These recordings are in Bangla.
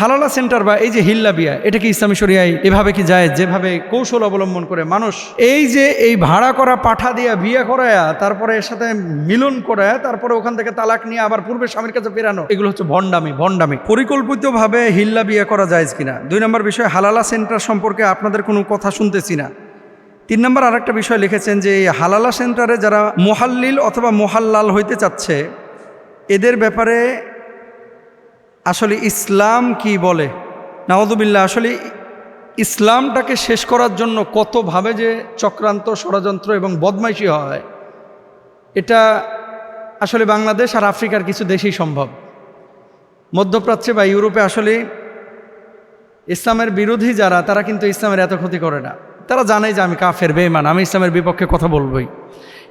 হালালা সেন্টার বা এই যে হিল্লা বিয়া, এটা কি ইসলামী শরিয়ায় এভাবে কি যায়? যেভাবে কৌশল অবলম্বন করে মানুষ এই যে এই ভাড়া করা পাঠা দিয়া বিয়ে করায়া, তারপরে এর সাথে মিলন করায়া, তারপরে ওখান থেকে তালাক নিয়ে আবার পূর্বের স্বামীর কাছে ফেরানো, এগুলো হচ্ছে ভণ্ডামি। পরিকল্পিতভাবে হিল্লা বিয়ে করা যায় কিনা। 2 নম্বর বিষয়, হালালা সেন্টার সম্পর্কে আপনাদের কোনো কথা শুনতেছি না। 3 নম্বর আরেকটা বিষয় লিখেছেন যে এই হালালা সেন্টারে যারা মুহাল্লিল অথবা মুহাল্লাল হইতে চাচ্ছে, এদের ব্যাপারে আসলে ইসলাম কি বলে? নাউযুবিল্লাহ। আসলে ইসলামটাকে শেষ করার জন্য কতভাবে যে চক্রান্ত, ষড়যন্ত্র এবং বদমাইশি হয়, এটা আসলে বাংলাদেশ আর আফ্রিকার কিছু দেশেই সম্ভব। মধ্যপ্রাচ্যে বা ইউরোপে আসলে ইসলামের বিরোধী যারা, তারা কিন্তু ইসলামের এত ক্ষতি করে না। তারা জানে যে আমি কাফের, বেঈমান, আমি ইসলামের বিপক্ষে কথা বলবই।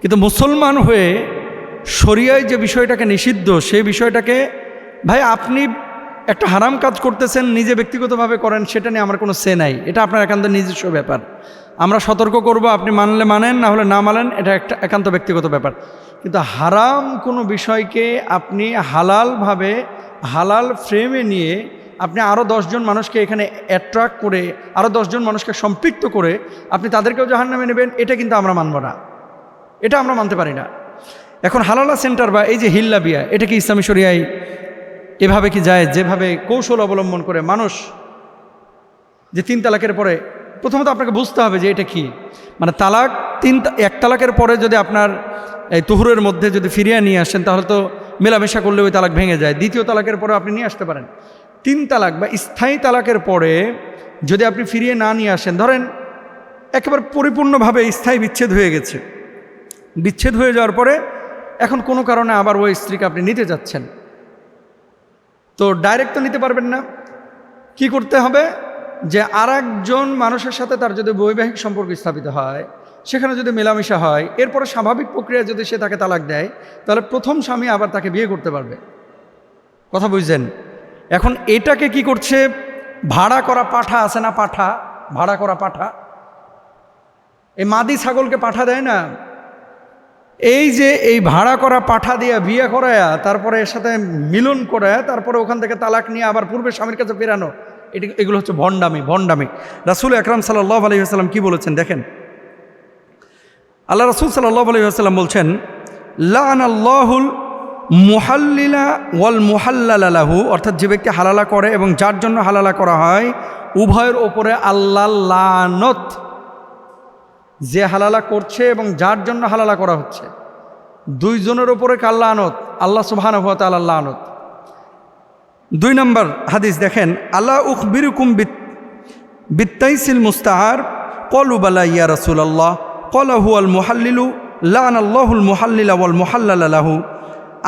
কিন্তু মুসলমান হয়ে শরিয়ায় যে বিষয়টাকে নিষিদ্ধ, সেই বিষয়টাকে ভাই আপনি একটা হারাম কাজ করতেছেন, নিজে ব্যক্তিগতভাবে করেন, সেটা নিয়ে আমার কোনো সে নাই। এটা আপনার একান্ত নিজস্ব ব্যাপার। আমরা সতর্ক করব, আপনি মানলে মানেন, না হলে না মানেন, এটা একটা একান্ত ব্যক্তিগত ব্যাপার। কিন্তু হারাম কোনো বিষয়কে আপনি হালালভাবে, হালাল ফ্রেমে নিয়ে আপনি আরও 10 জন মানুষকে এখানে অ্যাট্রাক্ট করে, আরও 10 জন মানুষকে সম্পৃক্ত করে আপনি তাদেরকেও জাহান্নামে নেবেন, এটা কিন্তু আমরা মানব না, এটা আমরা মানতে পারি না। এখন হালালা সেন্টার বা এই যে হিল্লা বিয়া, এটা কি ইসলামী শরিয়ায় এভাবে কি যায়? যেভাবে কৌশল অবলম্বন করে মানুষ যে 3 তালাকের পরে, প্রথমত আপনাকে বুঝতে হবে যে এটা কি, মানে তালাক 1 তালাকের পরে যদি আপনার এই তুহুরের মধ্যে যদি ফিরিয়ে নিয়ে আসেন, তাহলে তো মেলামেশা করলে ওই তালাক ভেঙে যায়। 2য় তালাকের পরে আপনি নিয়ে আসতে পারেন। 3 তালাক বা স্থায়ী তালাকের পরে যদি আপনি ফিরিয়ে না নিয়ে আসেন, ধরেন একেবারে পরিপূর্ণভাবে স্থায়ী বিচ্ছেদ হয়ে গেছে, বিচ্ছেদ হয়ে যাওয়ার পরে এখন কোনো কারণে আবার ওই স্ত্রীকে আপনি নিতে যাচ্ছেন, তো ডাইরেক্ট তো নিতে পারবেন না। কি করতে হবে? যে আরেকজন মানুষের সাথে তার যদি বৈবাহিক সম্পর্ক স্থাপিত হয়, সেখানে যদি মেলামেশা হয়, এরপরে স্বাভাবিক প্রক্রিয়া যদি সে তাকে তালাক দেয়, তাহলে প্রথম স্বামী আবার তাকে বিয়ে করতে পারবে। কথা বুঝছেন? এখন এটাকে কি করছে? ভাড়া করা পাঠা আছে না, পাঠা, ভাড়া করা পাঠা, এই মাদি ছাগলকে পাঠা দেয় না, এই যে এই ভাড়া করা পাঠা দিয়া বিয়ে করায়া, তারপরে এর সাথে মিলন করায়া, তারপরে ওখান থেকে তালাক নিয়ে আবার পূর্বের স্বামীর কাছে ফেরানো, এগুলো হচ্ছে ভণ্ডামি। রাসূল আকরাম সাল্লাল্লাহু আলাইহি ওয়াসাল্লাম কি বলেছেন দেখেন। আল্লাহ রাসূল সাল্লাল্লাহু আলাইহি ওয়াসাল্লাম বলছেন, লাআনাল্লাহুল মুহাল্লিলা ওয়াল মুহাল্লালা লাহু, অর্থাৎ যে ব্যক্তি হালালা করে এবং যার জন্য হালালা করা হয়, উভয়ের ওপরে আল্লাহর লানত। যে হালালা করছে এবং যার জন্য হালালা করা হচ্ছে, 2 জনের ওপরে কার লানত? আল্লাহ সুবহানাহু ওয়া তাআলার লানত। 2 নম্বর হাদিস দেখেন, আলা উখবিরুকুম বিত্তাইসিল মুস্তাআর, ক্বালু বালা ইয়া রাসূলুল্লাহ, ক্বালা হুয়াল মুহাল্লিলু, লাআনাল্লাহুল মুহাল্লিলা ওয়াল মুহাল্লালা লাহু।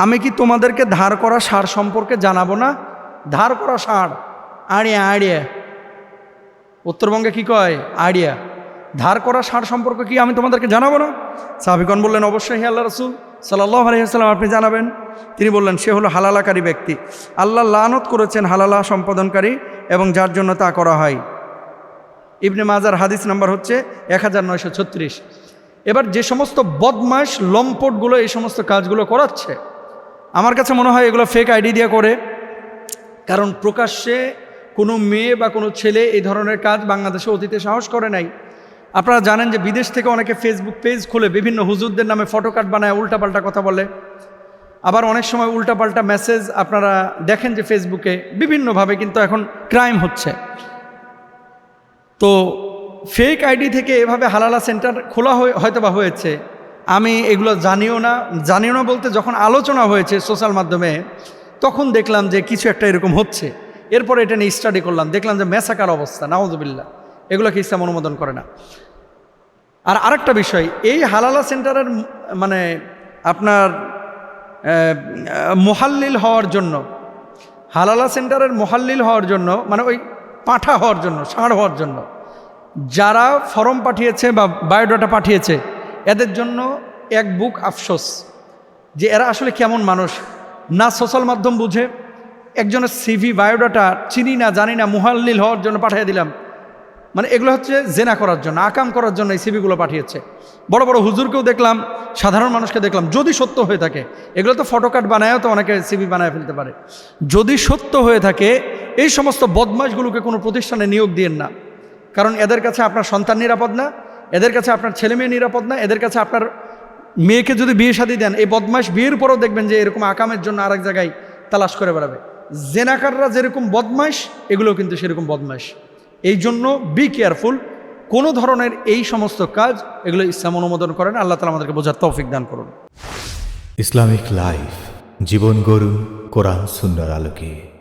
আমি কি তোমাদেরকে ধার করা সার সম্পর্কে জানাবো না? ধার করা সার, আড়িয়া, উত্তরবঙ্গে কি কয়? আড়িয়া। ধার করা সার সম্পর্কে কি আমি তোমাদেরকে জানাবো না? সাহাবীগণ বললেন, অবশ্যই হে আল্লাহ রাসূল সাল্লাল্লাহু আলাইহি ওয়াসাল্লাম, আপনি জানাবেন। তিনি বললেন, সে হলো হালালাকারী ব্যক্তি। আল্লাহ লানত করেছেন হালালা সম্পাদনকারী এবং যার জন্য তা করা হয়। ইবনে মাজার হাদিস নাম্বার হচ্ছে 1936। এবার যে সমস্ত বদমাশ লম্পটগুলো এই সমস্ত কাজগুলো করাচ্ছে, আমার কাছে মনে হয় এগুলো ফেক আইডি দিয়ে করে। কারণ প্রকাশ্যে কোনো মেয়ে বা কোনো ছেলে এই ধরনের কাজ বাংলাদেশে অতীতে সাহস করে নাই। আপনারা জানেন যে বিদেশ থেকে অনেকে ফেসবুক পেজ খুলে বিভিন্ন হুজুরদের নামে ফটোকার্ড বানায়, উল্টাপাল্টা কথা বলে। আবার অনেক সময় উল্টাপাল্টা মেসেজ আপনারা দেখেন যে ফেসবুকে বিভিন্নভাবে কিন্তু এখন ক্রাইম হচ্ছে। তো ফেক আইডি থেকে এভাবে হালালা সেন্টার খোলা হয়তো বা হয়েছে, আমি এগুলো জানিও না বলতে যখন আলোচনা হয়েছে সোশ্যাল মাধ্যমে, তখন দেখলাম যে কিছু একটা এরকম হচ্ছে। এরপরে এটা নিয়ে স্টাডি করলাম, দেখলাম যে মেসাকার অবস্থা, নাউযুবিল্লাহ, এগুলোকে ইসলাম অনুমোদন করে না। আর আরেকটা বিষয়, এই হালালা সেন্টারের মানে আপনার মুহাল্লিল হওয়ার জন্য, হালালা সেন্টারের মুহাল্লিল হওয়ার জন্য, মানে ওই পাঠা হওয়ার জন্য, ষাঁড় হওয়ার জন্য যারা ফর্ম পাঠিয়েছে বা বায়োডাটা পাঠিয়েছে, এদের জন্য এক বুক আফসোস যে এরা আসলে কেমন মানুষ। না সোশ্যাল মাধ্যম বুঝে, একজনের সিভি বায়োডাটা চিনি না জানি না, মুহাল্লিল হওয়ার জন্য পাঠিয়ে দিলাম। মানে এগুলো হচ্ছে জেনা করার জন্য, আকাম করার জন্য এই সিভিগুলো পাঠিয়েছে। বড় বড় হুজুরকেও দেখলাম, সাধারণ মানুষকে দেখলাম। যদি সত্য হয়ে থাকে, এগুলো তো ফটোকার্ড বানায়ও তো অনেকে সিভি বানায় ফেলতে পারে। যদি সত্য হয়ে থাকে, এই সমস্ত বদমাশগুলোকে কোনো প্রতিষ্ঠানে নিয়োগ দিয়েন না, কারণ এদের কাছে আপনার সন্তান নিরাপদ না, এদের কাছে আপনার ছেলে মেয়ে নিরাপদ না, এদের কাছে আপনার মেয়েকে যদি বিয়ে শাদী দেন, এই বদমাশ বিয়ের পরও দেখবেন যে এরকম আকামের জন্য আরেক জায়গায় তালাশ করে বেড়াবে। জেনাকাররা যেরকম বদমাশ, এগুলো কিন্তু সেরকম বদমাশ। এই জন্য বি কেয়ারফুল। কোনো ধরনের এই সমস্ত কাজ এগুলো ইসলাম অনুমোদন করে না। আল্লাহ তাআলা আমাদেরকে বোঝার তৌফিক দান করুন। ইসলামিক লাইফ, জীবন গড়ুন কোরআন সুন্নাহর আলোকে।